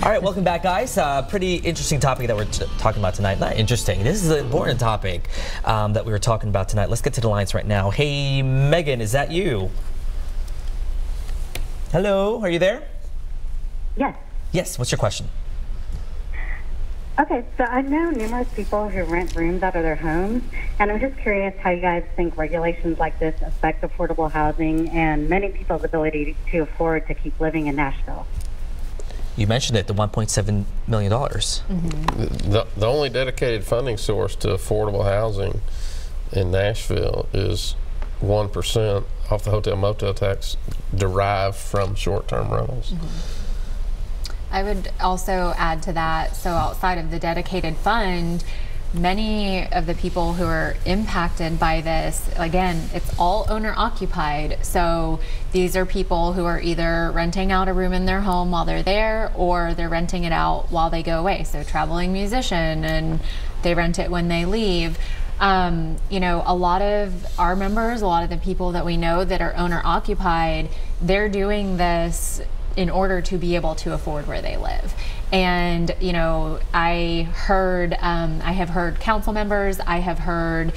All right, welcome back, guys. Pretty interesting topic that we're talking about tonight. Not interesting. This is an important topic that we were talking about tonight. Let's get to the lines right now. Hey, Megan, is that you? Hello, are you there? Yes. Yes, what's your question? Okay, so I know numerous people who rent rooms out of their homes, and I'm just curious how you guys think regulations like this affect affordable housing and many people's ability to afford to keep living in Nashville. You mentioned it, the $1.7 million. The only dedicated funding source to affordable housing in Nashville is 1% off the hotel motel tax derived from short-term rentals. I would also add to that, so outside of the dedicated fund, many of the people who are impacted by this, again, it's all owner occupied. So these are people who are either renting out a room in their home while they're there, or they're renting it out while they go away. So traveling musician, and they rent it when they leave. You know, a lot of our members, a lot of the people that we know that are owner occupied, they're doing this in order to be able to afford where they live. And, you know, I have heard council members, I have heard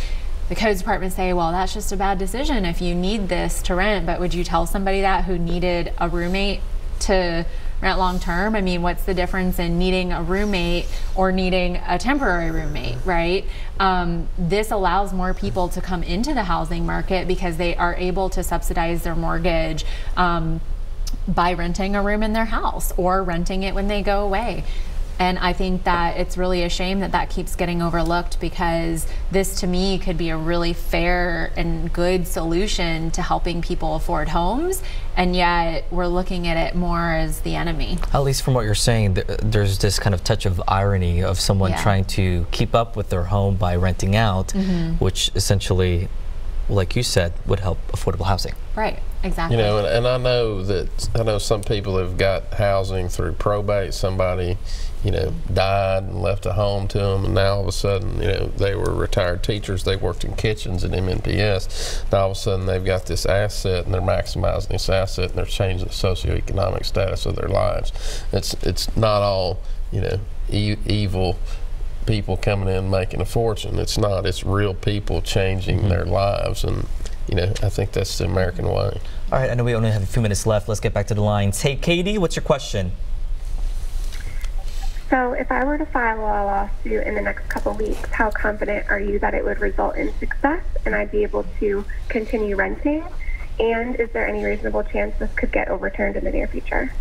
the codes department say, well, that's just a bad decision if you need this to rent. But would you tell somebody that who needed a roommate to rent long term? I mean, what's the difference in needing a roommate or needing a temporary roommate, right? This allows more people to come into the housing market because they are able to subsidize their mortgage by renting a room in their house or renting it when they go away. And I think that it's really a shame that that keeps getting overlooked, because this to me could be a really fair and good solution to helping people afford homes, and yet we're looking at it more as the enemy. At least from what you're saying, there's this kind of touch of irony of someone trying to keep up with their home by renting out, which essentially, like you said, would help affordable housing. Right, exactly. You know, and I know some people have got housing through probate. Somebody, you know, died and left a home to them, and now all of a sudden, you know, they were retired teachers, they worked in kitchens at MNPS, now all of a sudden they've got this asset and they're maximizing this asset and they're changing the socioeconomic status of their lives. It's not all, you know, evil people coming in making a fortune. It's not. It's real people changing their lives, and you know, I think that's the American way. All right, I know we only have a few minutes left. Let's get back to the lines. Hey, Katie, what's your question? So if I were to file a lawsuit in the next couple weeks, how confident are you that it would result in success and I'd be able to continue renting? And is there any reasonable chance this could get overturned in the near future?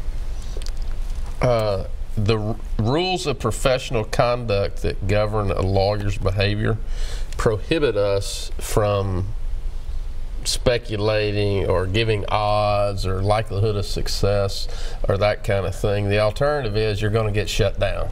The rules of professional conduct that govern a lawyer's behavior prohibit us from speculating or giving odds or likelihood of success or that kind of thing. The alternative is you're going to get shut down.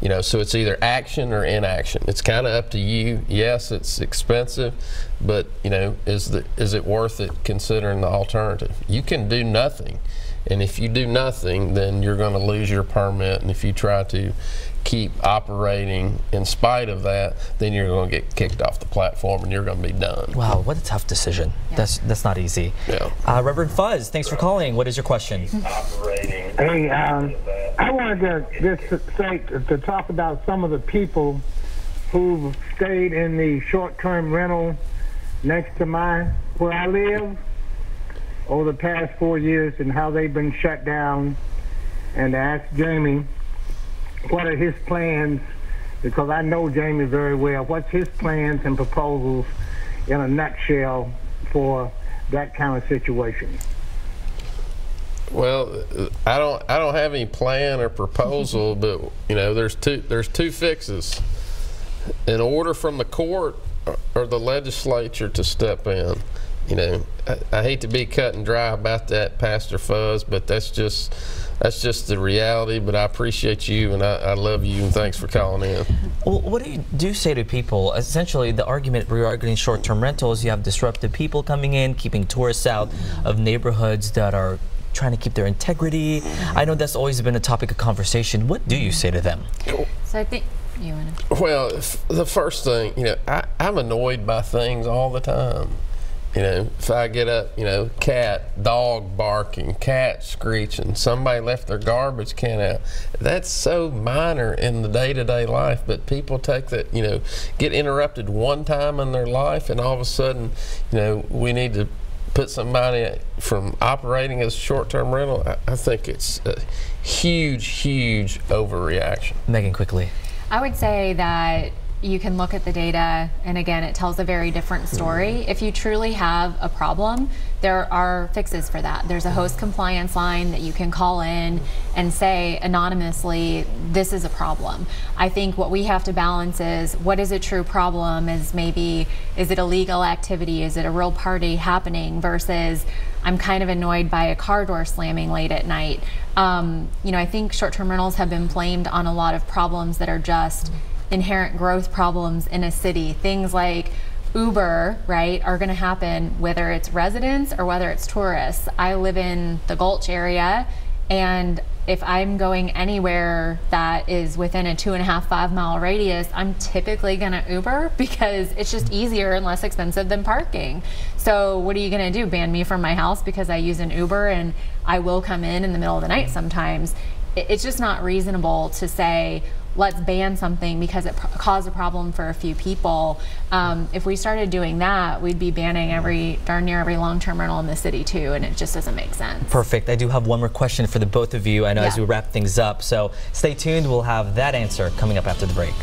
You know, so it's either action or inaction. It's kind of up to you. Yes, it's expensive, but you know, is it worth it considering the alternative? You can do nothing, and if you do nothing, then you're going to lose your permit, and if you try to keep operating in spite of that, then you're going to get kicked off the platform and you're going to be done. What a tough decision. Yeah. That's not easy. Yeah. Reverend Fuzz, thanks for calling. What is your question? Hey, I wanted to talk about some of the people who stayed in the short-term rental next to where I live over the past 4 years and how they've been shut down, and to ask Jamie what are his plans, because I know Jamie very well. What's his plans and proposals in a nutshell for that kind of situation? Well, I don't have any plan or proposal, but you know, there's two fixes: an order from the court or the legislature to step in. You know, I hate to be cut and dry about that, Pastor Fuzz, but that's just the reality. But I appreciate you, and I love you, and thanks for calling in. Well, what do you say to people? Essentially, the argument regarding short-term rentals, you have disruptive people coming in, keeping tourists out of neighborhoods that are trying to keep their integrity. I know that's always been a topic of conversation. What do you say to them? So I think you want to. Well, the first thing, you know, I'm annoyed by things all the time. You know, if I get up, you know, dog barking, cat screeching, somebody left their garbage can out. That's so minor in the day-to-day life, but people take that, you know, get interrupted one time in their life, and all of a sudden, you know, we need to put somebody from operating as short-term rental. I think it's a huge overreaction. Megan, quickly. I would say that you can look at the data, and again, it tells a very different story. If you truly have a problem, there are fixes for that. There's a host compliance line that you can call in and say anonymously, this is a problem. I think what we have to balance is, what is a true problem? Is it illegal activity? Is it a real party happening? Versus, I'm kind of annoyed by a car door slamming late at night. You know, I think short-term rentals have been blamed on a lot of problems that are just inherent growth problems in a city. Things like Uber, right, are going to happen whether it's residents or whether it's tourists. I live in the Gulch area, and if I'm going anywhere that is within a 2.5-5 mile radius, I'm typically going to Uber because it's just easier and less expensive than parking. So what are you going to do? Ban me from my house because I use an Uber and I will come in the middle of the night sometimes? It's just not reasonable to say, let's ban something because it caused a problem for a few people. If we started doing that, we'd be banning darn near every long-term rental in the city too, and it just doesn't make sense. Perfect. I do have one more question for the both of you, I know, as we wrap things up. So stay tuned. We'll have that answer coming up after the break.